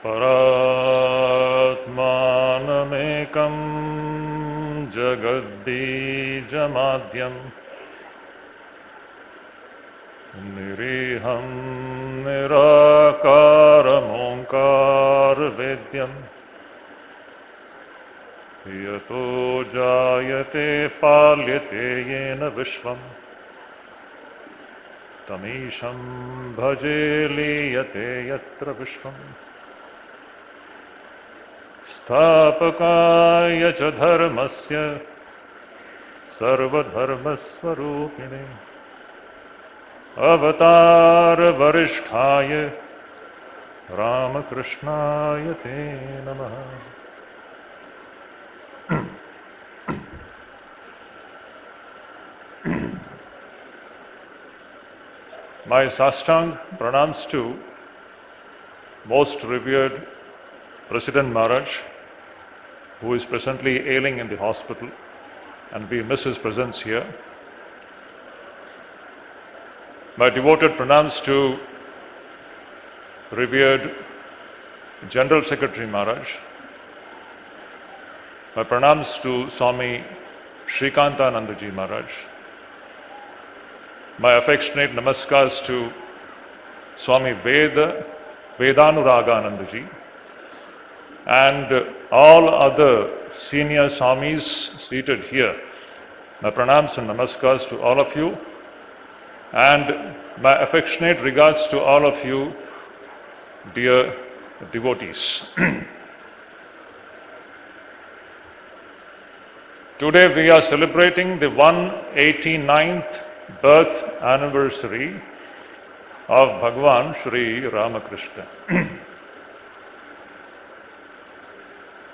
Paratmanamekam Jagadbijamadyam Niriham Nirakaram Onkar Vedyam Yato Jayate Palyate Yena Vishvam Tamisham Bhaje Liyate Yatra Vishvam Sthapakaya cha dharmasya sarvadharmasvarupine Avatar varishthaye Ramakrishnaya te namaha. My sastang pranams to most revered President Maharaj, who is presently ailing in the hospital, and we miss his presence here. My devoted pranams to revered General Secretary Maharaj. My pranams to Swami Shuddhidananda Ji Maharaj. My affectionate namaskars to Swami Vedanuragananda Ji and all other senior Swamis seated here. My pranams and namaskars to all of you, and my affectionate regards to all of you, dear devotees. Today we are celebrating the 189th birth anniversary of Bhagavan Sri Ramakrishna.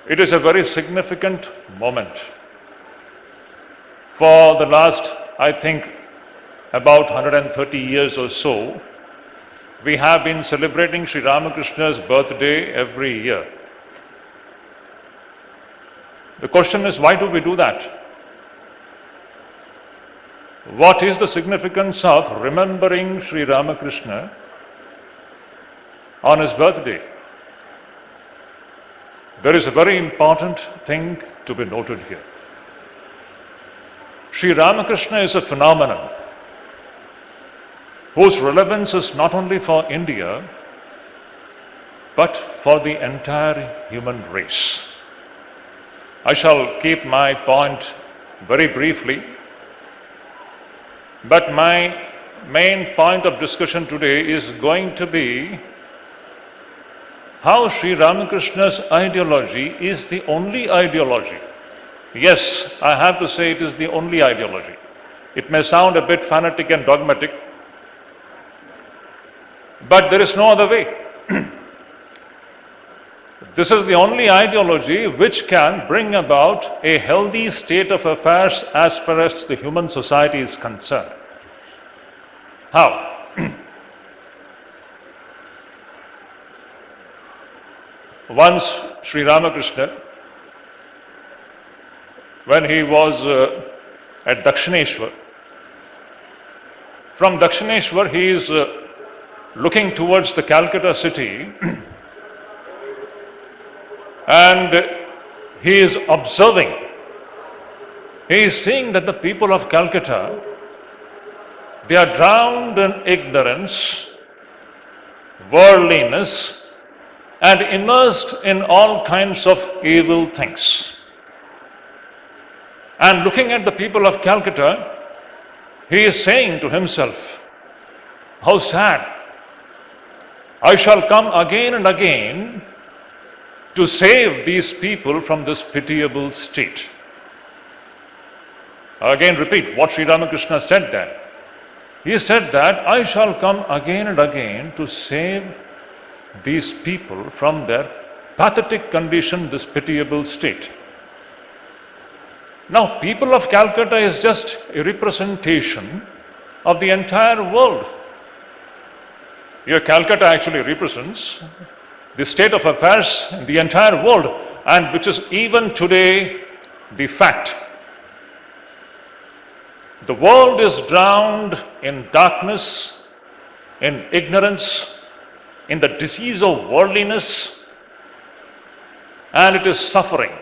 It is a very significant moment. For the last, I think, about 130 years or so, we have been celebrating Sri Ramakrishna's birthday every year. The question is, why do we do that? What is the significance of remembering Sri Ramakrishna on his birthday? There is a very important thing to be noted here. Sri Ramakrishna is a phenomenon whose relevance is not only for India, but for the entire human race. I shall keep my point very briefly, but my main point of discussion today is going to be how Sri Ramakrishna's ideology is the only ideology. Yes, I have to say it is the only ideology. It may sound a bit fanatic and dogmatic, but there is no other way. This is the only ideology which can bring about a healthy state of affairs as far as the human society is concerned. How? Once Sri Ramakrishna, when he was at Dakshineshwar, from Dakshineshwar he is looking towards the Calcutta city and he is observing, he is seeing that the people of Calcutta, they are drowned in ignorance, worldliness, and immersed in all kinds of evil things. And looking at the people of Calcutta, he is saying to himself, how sad. I shall come again and again to save these people from this pitiable state. Again repeat what Sri Ramakrishna said there. He said that I shall come again and again to save these people from their pathetic condition, this pitiable state. Now, people of Calcutta is just a representation of the entire world. Here, Calcutta actually represents the state of affairs in the entire world, and which is even today the fact. The world is drowned in darkness, in ignorance, in the disease of worldliness, and it is suffering.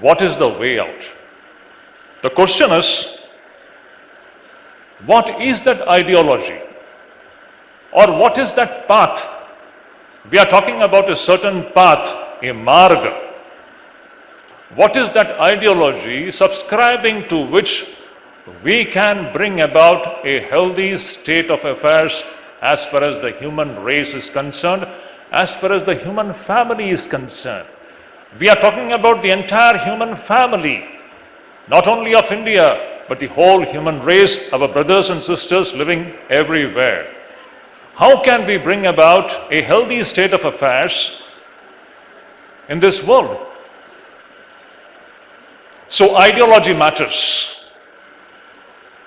What is the way out? The question is, what is that ideology? Or what is that path? We are talking about a certain path, a marga. What is that ideology subscribing to which we can bring about a healthy state of affairs as far as the human race is concerned, as far as the human family is concerned? We are talking about the entire human family, not only of India, but the whole human race, our brothers and sisters living everywhere. How can we bring about a healthy state of affairs in this world? So ideology matters.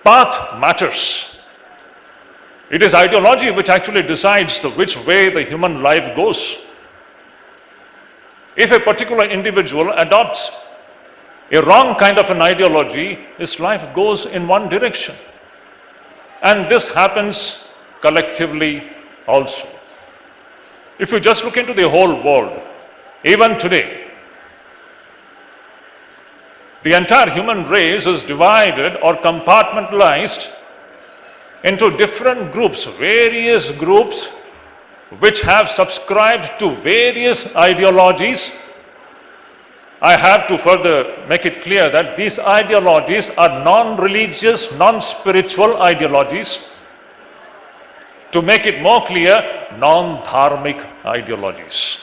Path matters. It is ideology which actually decides which way the human life goes. If a particular individual adopts a wrong kind of an ideology, his life goes in one direction. And this happens collectively also. If you just look into the whole world, even today, the entire human race is divided or compartmentalized into different groups, various groups which have subscribed to various ideologies. I have to further make it clear that these ideologies are non-religious, non-spiritual ideologies. To make it more clear, non-dharmic ideologies.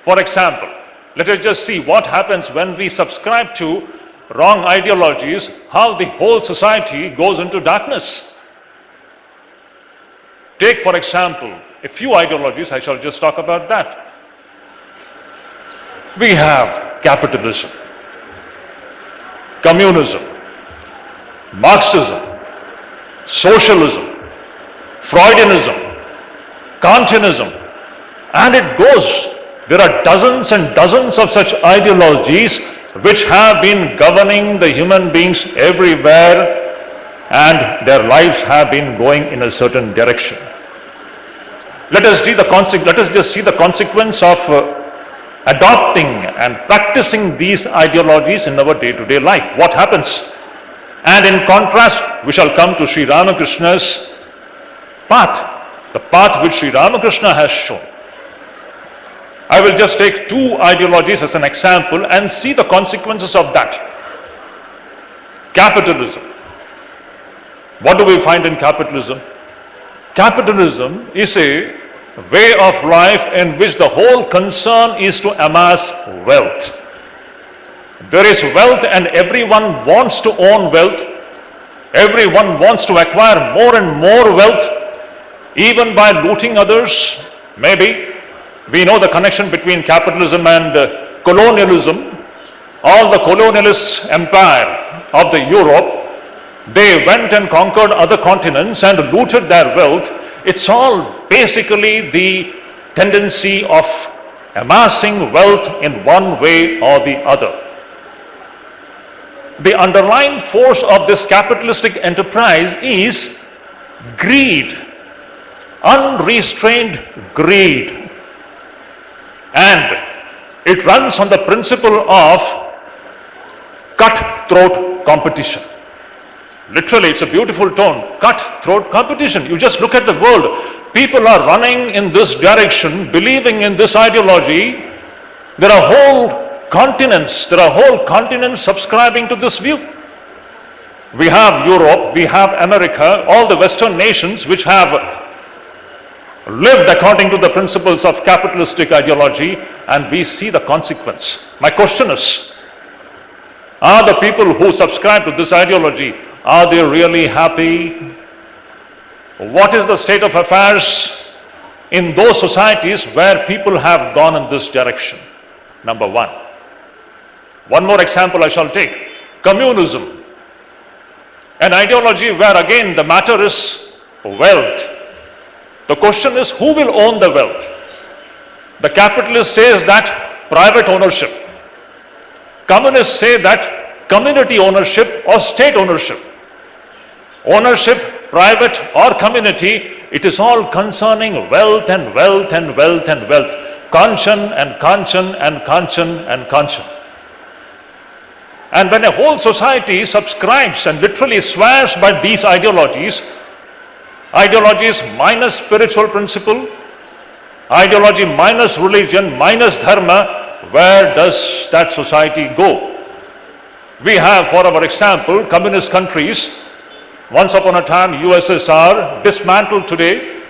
For example, let us just see what happens when we subscribe to wrong ideologies, how the whole society goes into darkness. Take, for example, a few ideologies, I shall just talk about that. We have capitalism, communism, Marxism, socialism, Freudianism, Kantianism, and it goes. There are dozens and dozens of such ideologies which have been governing the human beings everywhere, and their lives have been going in a certain direction. Let us just see the consequence of adopting and practicing these ideologies in our day-to-day life. What happens? And in contrast, we shall come to Sri Ramakrishna's path, the path which Sri Ramakrishna has shown. I will just take two ideologies as an example and see the consequences of that. Capitalism. What do we find in capitalism? Capitalism is a way of life in which the whole concern is to amass wealth. There is wealth and everyone wants to own wealth. Everyone wants to acquire more and more wealth, even by looting others, maybe. We know the connection between capitalism and colonialism. All the colonialist empire of the Europe, they went and conquered other continents and looted their wealth. It's all basically the tendency of amassing wealth in one way or the other. The underlying force of this capitalistic enterprise is greed, unrestrained greed. And it runs on the principle of cutthroat competition. Literally, it's a beautiful tone, cutthroat competition. You just look at the world. People are running in this direction, believing in this ideology. There are whole continents subscribing to this view. We have Europe, we have America, all the Western nations which have lived according to the principles of capitalistic ideology, and we see the consequence. My question is, are the people who subscribe to this ideology, are they really happy? What is the state of affairs in those societies where people have gone in this direction? Number one. One more example I shall take. Communism. An ideology where again the matter is wealth. The question is, who will own the wealth? The capitalist says that private ownership. Communists say that community ownership or state ownership. Ownership, private or community, it is all concerning wealth and wealth and wealth and wealth. Kanchan and Kanchan and Kanchan and Kanchan. And when a whole society subscribes and literally swears by these ideologies minus spiritual principle, ideology minus religion, minus dharma, where does that society go? We have, for our example, communist countries. Once upon a time, USSR, dismantled today.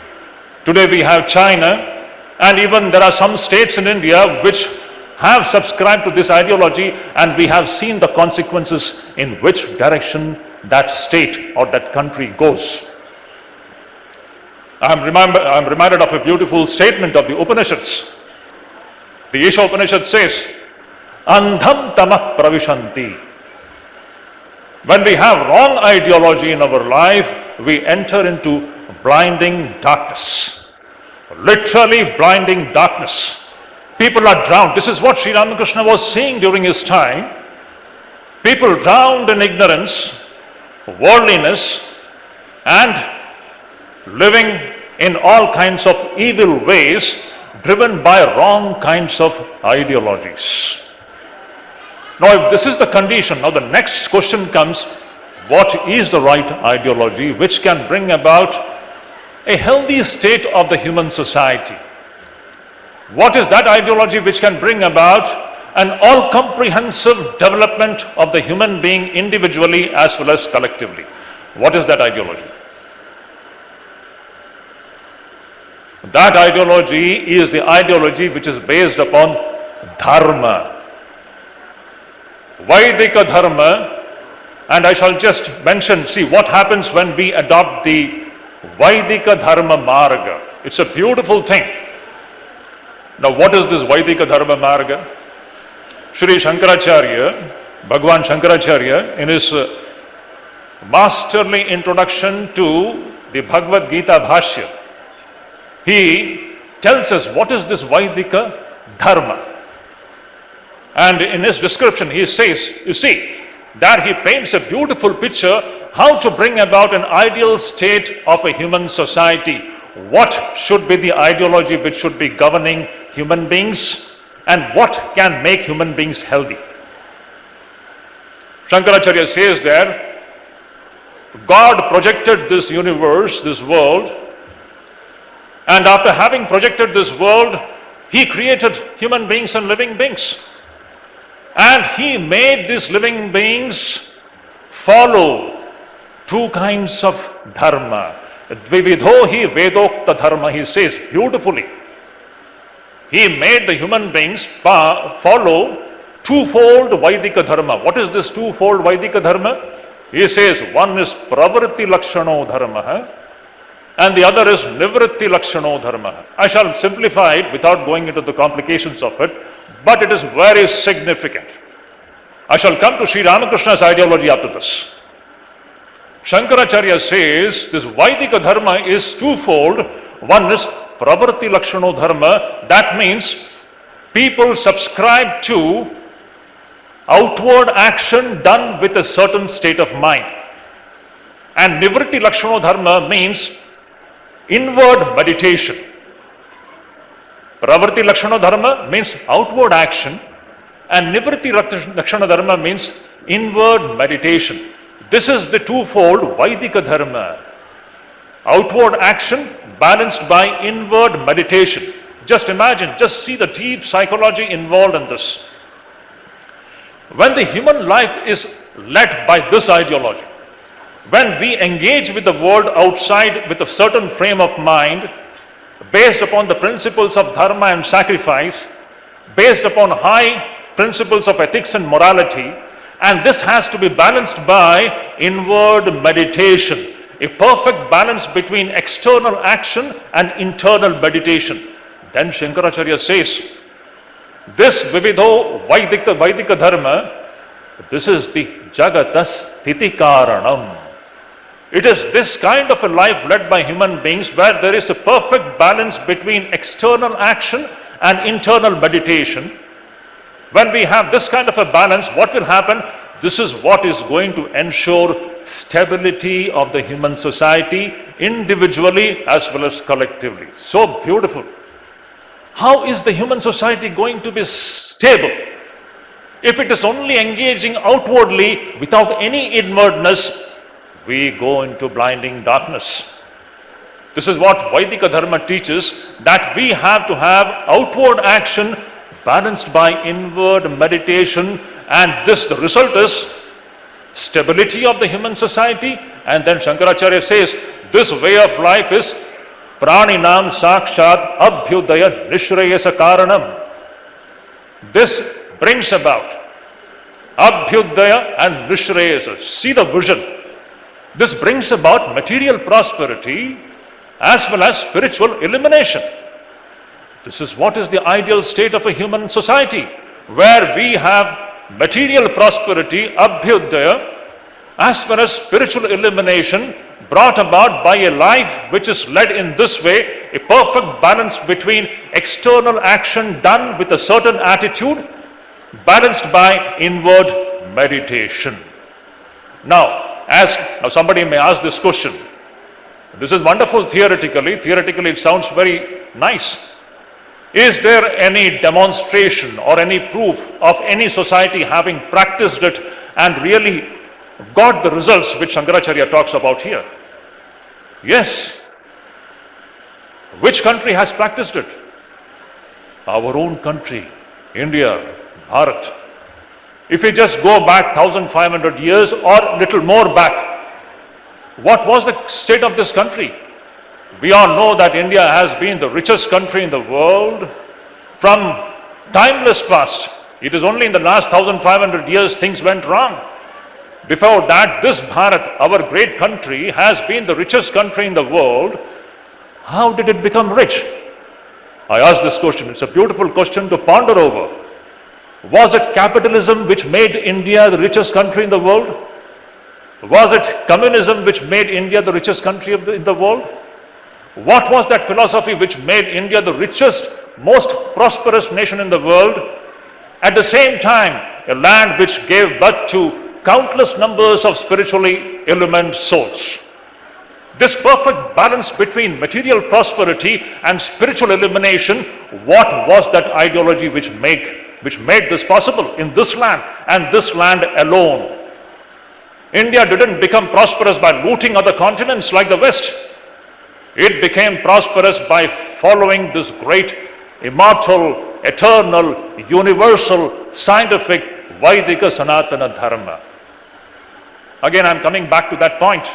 Today we have China, and even there are some states in India which have subscribed to this ideology, and we have seen the consequences in which direction that state or that country goes. I'm reminded of a beautiful statement of the Upanishads. The Isha Upanishad says, Andham tamah pravishanti. When we have wrong ideology in our life, we enter into blinding darkness. Literally blinding darkness. People are drowned. This is what Sri Ramakrishna was saying during his time. People drowned in ignorance, worldliness, and living in all kinds of evil ways, driven by wrong kinds of ideologies. Now, if this is the condition, now the next question comes, what is the right ideology which can bring about a healthy state of the human society? What is that ideology which can bring about an all-comprehensive development of the human being individually as well as collectively? What is that ideology? That ideology is the ideology which is based upon dharma. Vaidika dharma, and I shall just mention, see what happens when we adopt the Vaidika dharma marga. It's a beautiful thing. Now, what is this Vaidika Dharma Marga? Shri Shankaracharya, Bhagwan Shankaracharya, in his masterly introduction to the Bhagavad Gita Bhashya, he tells us what is this Vaidika Dharma. And in his description, he says, you see, that he paints a beautiful picture how to bring about an ideal state of a human society. What should be the ideology which should be governing human beings, and what can make human beings healthy? Shankaracharya says there, God projected this universe, this world, and after having projected this world, He created human beings and living beings. And He made these living beings follow two kinds of dharma. Dvividhohi vedokta dharma, he says beautifully. He made the human beings follow twofold Vaidika dharma. What is this twofold Vaidika dharma? He says one is pravritti lakshano dharma and the other is nivritti lakshano dharma. I shall simplify it without going into the complications of it, but it is very significant. I shall come to Sri Ramakrishna's ideology after this. Shankaracharya says this Vaidika dharma is twofold. One is pravritti lakshano dharma. That means people subscribe to outward action done with a certain state of mind. And nivritti lakshano dharma means inward meditation. Pravritti lakshana dharma means outward action, and nivritti lakshana dharma means inward meditation. This is the twofold Vaidika dharma. Outward action balanced by inward meditation. Just imagine, just see the deep psychology involved in this. When the human life is led by this ideology, when we engage with the world outside with a certain frame of mind, based upon the principles of dharma and sacrifice, based upon high principles of ethics and morality, and this has to be balanced by inward meditation, a perfect balance between external action and internal meditation. Then Shankaracharya says, this Vividho Vaidika Dharma, this is the Jagatas Tithikaranam. It is this kind of a life led by human beings where there is a perfect balance between external action and internal meditation. When we have this kind of a balance, what will happen? This is what is going to ensure stability of the human society, individually as well as collectively. So beautiful. How is the human society going to be stable if it is only engaging outwardly without any inwardness? We go into blinding darkness. This is what Vaidika Dharma teaches, that we have to have outward action balanced by inward meditation, and the result is stability of the human society. And then Shankaracharya says, this way of life is Praninam Sakshat Abhyudaya Nishrayasa Karanam. This brings about Abhyudaya and Nishrayasa. See the vision. This brings about material prosperity as well as spiritual illumination. This is what is the ideal state of a human society, where we have material prosperity, Abhyudaya, as well as spiritual illumination brought about by a life which is led in this way, a perfect balance between external action done with a certain attitude, balanced by inward meditation. Now somebody may ask this question. This is wonderful theoretically. Theoretically it sounds very nice. Is there any demonstration or any proof of any society having practiced it and really got the results which Shankaracharya talks about here? Yes. Which country has practiced it? Our own country, India, Bharat. If we just go back 1500 years or little more back, what was the state of this country? We all know that India has been the richest country in the world from timeless past. It is only in the last 1500 years things went wrong. Before that, this Bharat, our great country, has been the richest country in the world. How did it become rich? I ask this question. It's a beautiful question to ponder over. Was it capitalism which made India the richest country in the world? Was it communism which made India the richest country in the world? What was that philosophy which made India the richest, most prosperous nation in the world? At the same time, a land which gave birth to countless numbers of spiritually illumined souls. This perfect balance between material prosperity and spiritual illumination, what was that ideology which made this possible in this land and this land alone? India didn't become prosperous by looting other continents like the West. It became prosperous by following this great, immortal, eternal, universal, scientific, Vaidika Sanatana Dharma. Again, I'm coming back to that point.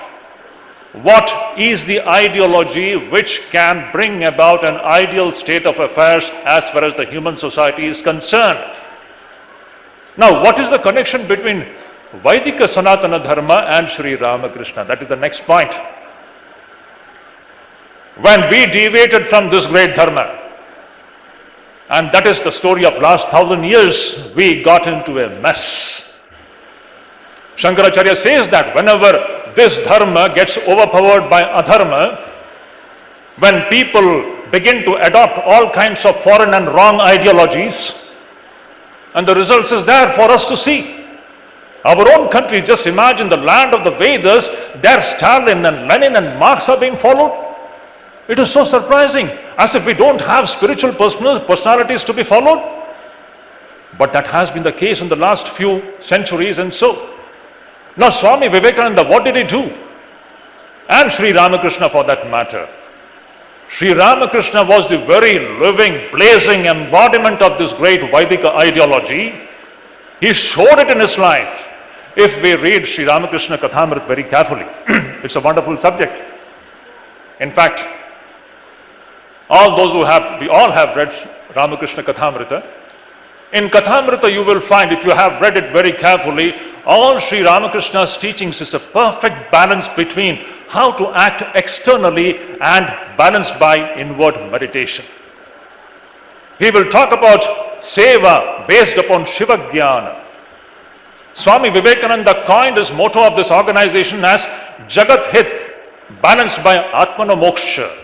What is the ideology which can bring about an ideal state of affairs as far as the human society is concerned? Now, what is the connection between Vaidika Sanatana Dharma and Sri Ramakrishna? That is the next point. When we deviated from this great Dharma, and that is the story of last 1000 years, we got into a mess. Shankaracharya says that whenever this Dharma gets overpowered by Adharma, when people begin to adopt all kinds of foreign and wrong ideologies, and the results is there for us to see. Our own country, just imagine the land of the Vedas, there Stalin and Lenin and Marx are being followed. It is so surprising, as if we don't have spiritual personalities to be followed. But that has been the case in the last few centuries and so. Now Swami Vivekananda, what did he do? And Sri Ramakrishna for that matter. Sri Ramakrishna was the very living, blazing embodiment of this great Vaidika ideology. He showed it in his life. If we read Sri Ramakrishna Kathamrita very carefully, it's a wonderful subject. In fact, we all have read Ramakrishna Kathamrita. In Kathamrita you will find, if you have read it very carefully, all Sri Ramakrishna's teachings is a perfect balance between how to act externally and balanced by inward meditation. He will talk about seva based upon Shiva Jnana. Swami Vivekananda coined his motto of this organization as Jagat Hit, balanced by Atmana Moksha.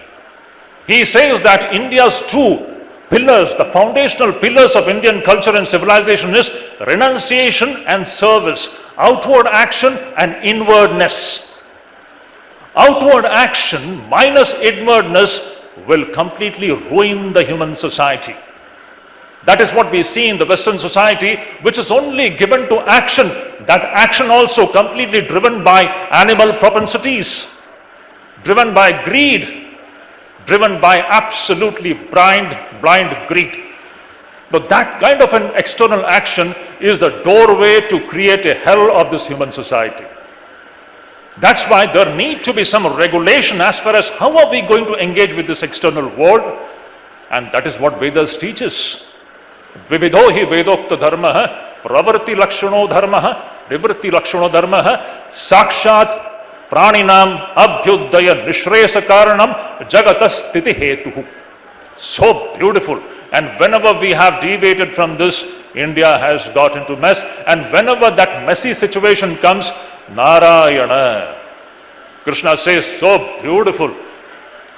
He says that India's two pillars, the foundational pillars of Indian culture and civilization is renunciation and service, outward action and inwardness. Outward action minus inwardness will completely ruin the human society. That is what we see in the Western society, which is only given to action. That action also completely driven by animal propensities, driven by greed, driven by absolutely blind greed. But that kind of an external action is the doorway to create a hell of this human society. That's why there need to be some regulation as far as how are we going to engage with this external world, and that is what Vedas teaches. Vividho hi vedokta dharma pravarti lakshano dharma nivritti lakshano dharma sakshat praninam abhyudaya nishresa karanam jagatas titi hetuhu. So beautiful. And whenever we have deviated from this, India has got into mess. And whenever that messy situation comes, Narayana. Krishna says, so beautiful.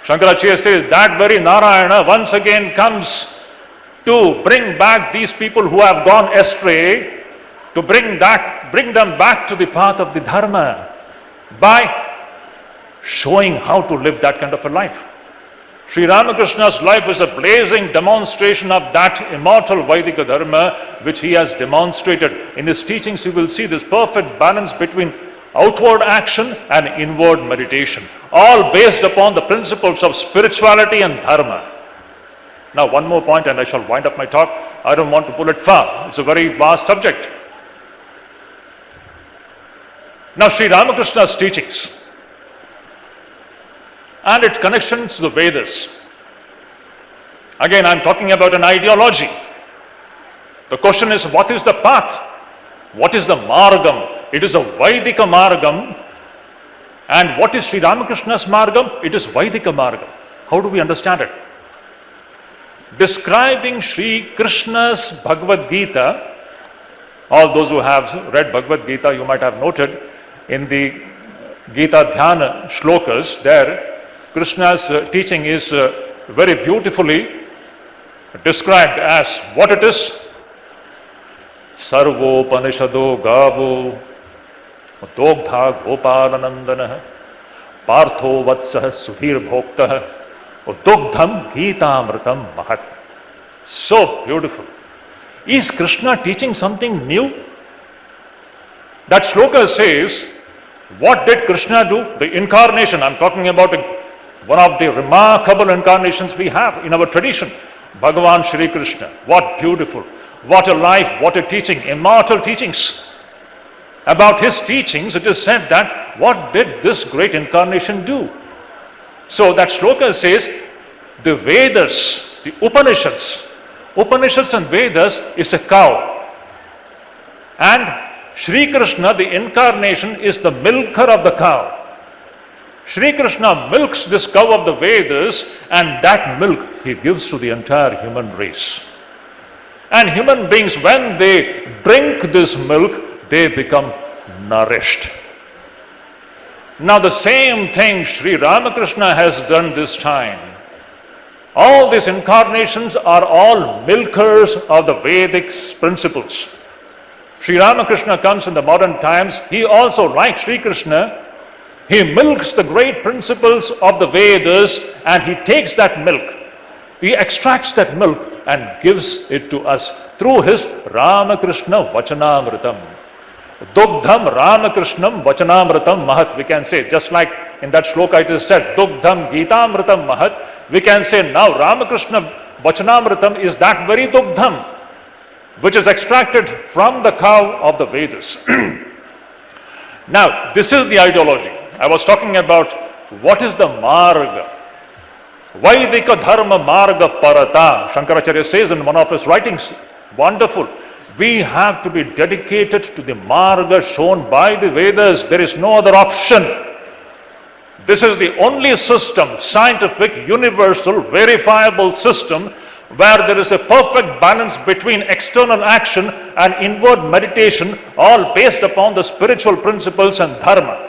Shankaracharya says, that very Narayana once again comes to bring back these people who have gone astray, to bring them back to the path of the Dharma by showing how to live that kind of a life. Sri Ramakrishna's life is a blazing demonstration of that immortal Vaidika Dharma which he has demonstrated. In his teachings you will see this perfect balance between outward action and inward meditation, all based upon the principles of spirituality and Dharma. Now one more point and I shall wind up my talk. I don't want to pull it far. It's a very vast subject. Now Sri Ramakrishna's teachings and its connections to the Vedas. Again, I'm talking about an ideology. The question is, what is the path? What is the margam? It is a Vaidika margam. And what is Sri Ramakrishna's margam? It is Vaidika margam. How do we understand it? Describing Sri Krishna's Bhagavad Gita, all those who have read Bhagavad Gita, you might have noted in the Gita Dhyana shlokas there, Krishna's teaching is very beautifully described as what it is. Sarvo Panishado Gavo Dogdha Gopalanandana Partho Vatsah Sudhir Bhoktah Dogdham Gitamritam Mahat. So beautiful. Is Krishna teaching something new? That shloka says, what did Krishna do? The incarnation, I'm talking about one of the remarkable incarnations we have in our tradition, Bhagavan Shri Krishna. What beautiful, what a life, what a teaching, immortal teachings. About his teachings, it is said that what did this great incarnation do? So that shloka says, the Vedas, the Upanishads and Vedas is a cow. And Shri Krishna, the incarnation, is the milker of the cow. Shri Krishna milks this cow of the Vedas, and that milk he gives to the entire human race. And human beings, when they drink this milk, they become nourished. Now the same thing Sri Ramakrishna has done this time. All these incarnations are all milkers of the Vedic principles. Sri Ramakrishna comes in the modern times. He also, like Sri Krishna, he milks the great principles of the Vedas, and he takes that milk. He extracts that milk and gives it to us through his Ramakrishna Vachanamritam. Dugdham Ramakrishnam Vachanamritam Mahat. We can say, just like in that shloka it is said, Dugdham Gitamritam Mahat. We can say now Ramakrishna Vachanamritam is that very Dugdham which is extracted from the cow of the Vedas. Now, this is the ideology. I was talking about what is the marga. Vaidika dharma marga parata. Shankaracharya says in one of his writings, wonderful. We have to be dedicated to the marga shown by the Vedas. There is no other option. This is the only system, scientific, universal, verifiable system where there is a perfect balance between external action and inward meditation, all based upon the spiritual principles and dharma.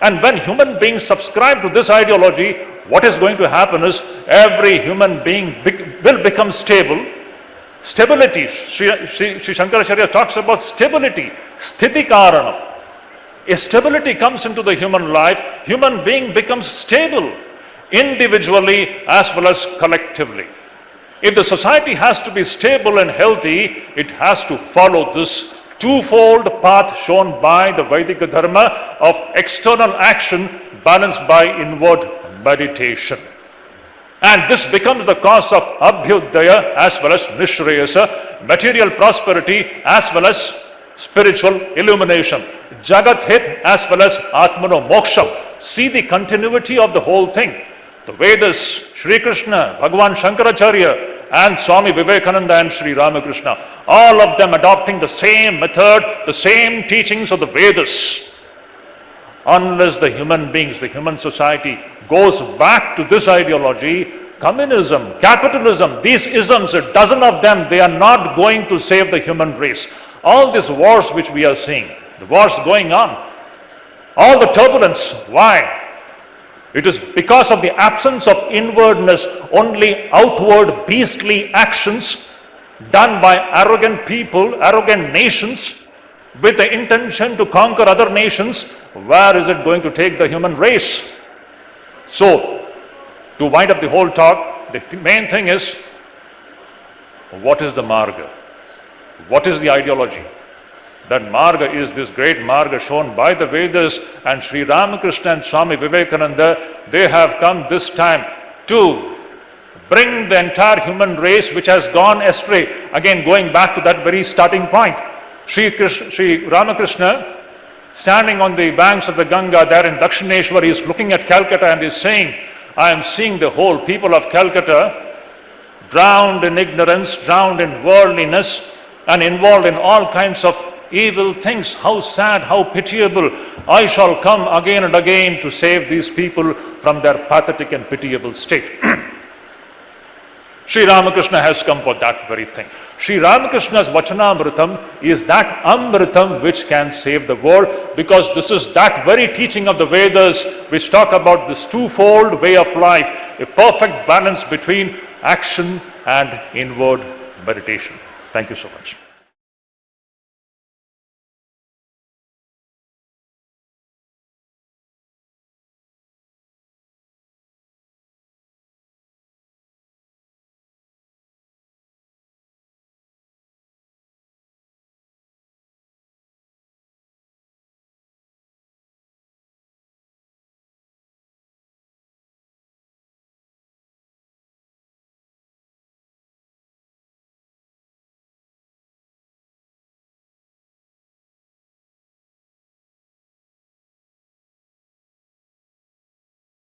And when human beings subscribe to this ideology, what is going to happen is every human being will become stable. Stability, Sri Shankaracharya talks about stability, sthiti karana. A stability comes into the human life, human being becomes stable. individually as well as collectively. If the society has to be stable and healthy, it has to follow this twofold path shown by the Vedic Dharma of external action balanced by inward meditation. And this becomes the cause of Abhyudaya as well as Nishreyasa, material prosperity as well as spiritual illumination, Jagat Hit as well as Atmano Moksha. See the continuity of the whole thing. The Vedas, Sri Krishna, Bhagavan Shankaracharya, and Swami Vivekananda and Sri Ramakrishna, all of them adopting the same method, the same teachings of the Vedas. Unless the human beings, the human society goes back to this ideology, communism, capitalism, these isms, a dozen of them, they are not going to save the human race. All these wars which we are seeing, the wars going on, all the turbulence, why? It is because of the absence of inwardness, only outward beastly actions done by arrogant people, arrogant nations, with the intention to conquer other nations. Where is it going to take the human race? So, to wind up the whole talk, the main thing is, what is the marga? What is the ideology? That marga is this great marga shown by the Vedas, and Sri Ramakrishna and Swami Vivekananda, they have come this time to bring the entire human race which has gone astray. Again, going back to that very starting point. Sri Ramakrishna, standing on the banks of the Ganga there in Dakshineshwar, he is looking at Calcutta and is saying, I am seeing the whole people of Calcutta drowned in ignorance, drowned in worldliness, and involved in all kinds of evil things. How sad, how pitiable. I shall come again and again to save these people from their pathetic and pitiable state. Sri Ramakrishna has come for that very thing. Sri Ramakrishna's Vachanamritam is that Amritam which can save the world, because this is that very teaching of the Vedas which talk about this twofold way of life, a perfect balance between action and inward meditation. Thank you so much.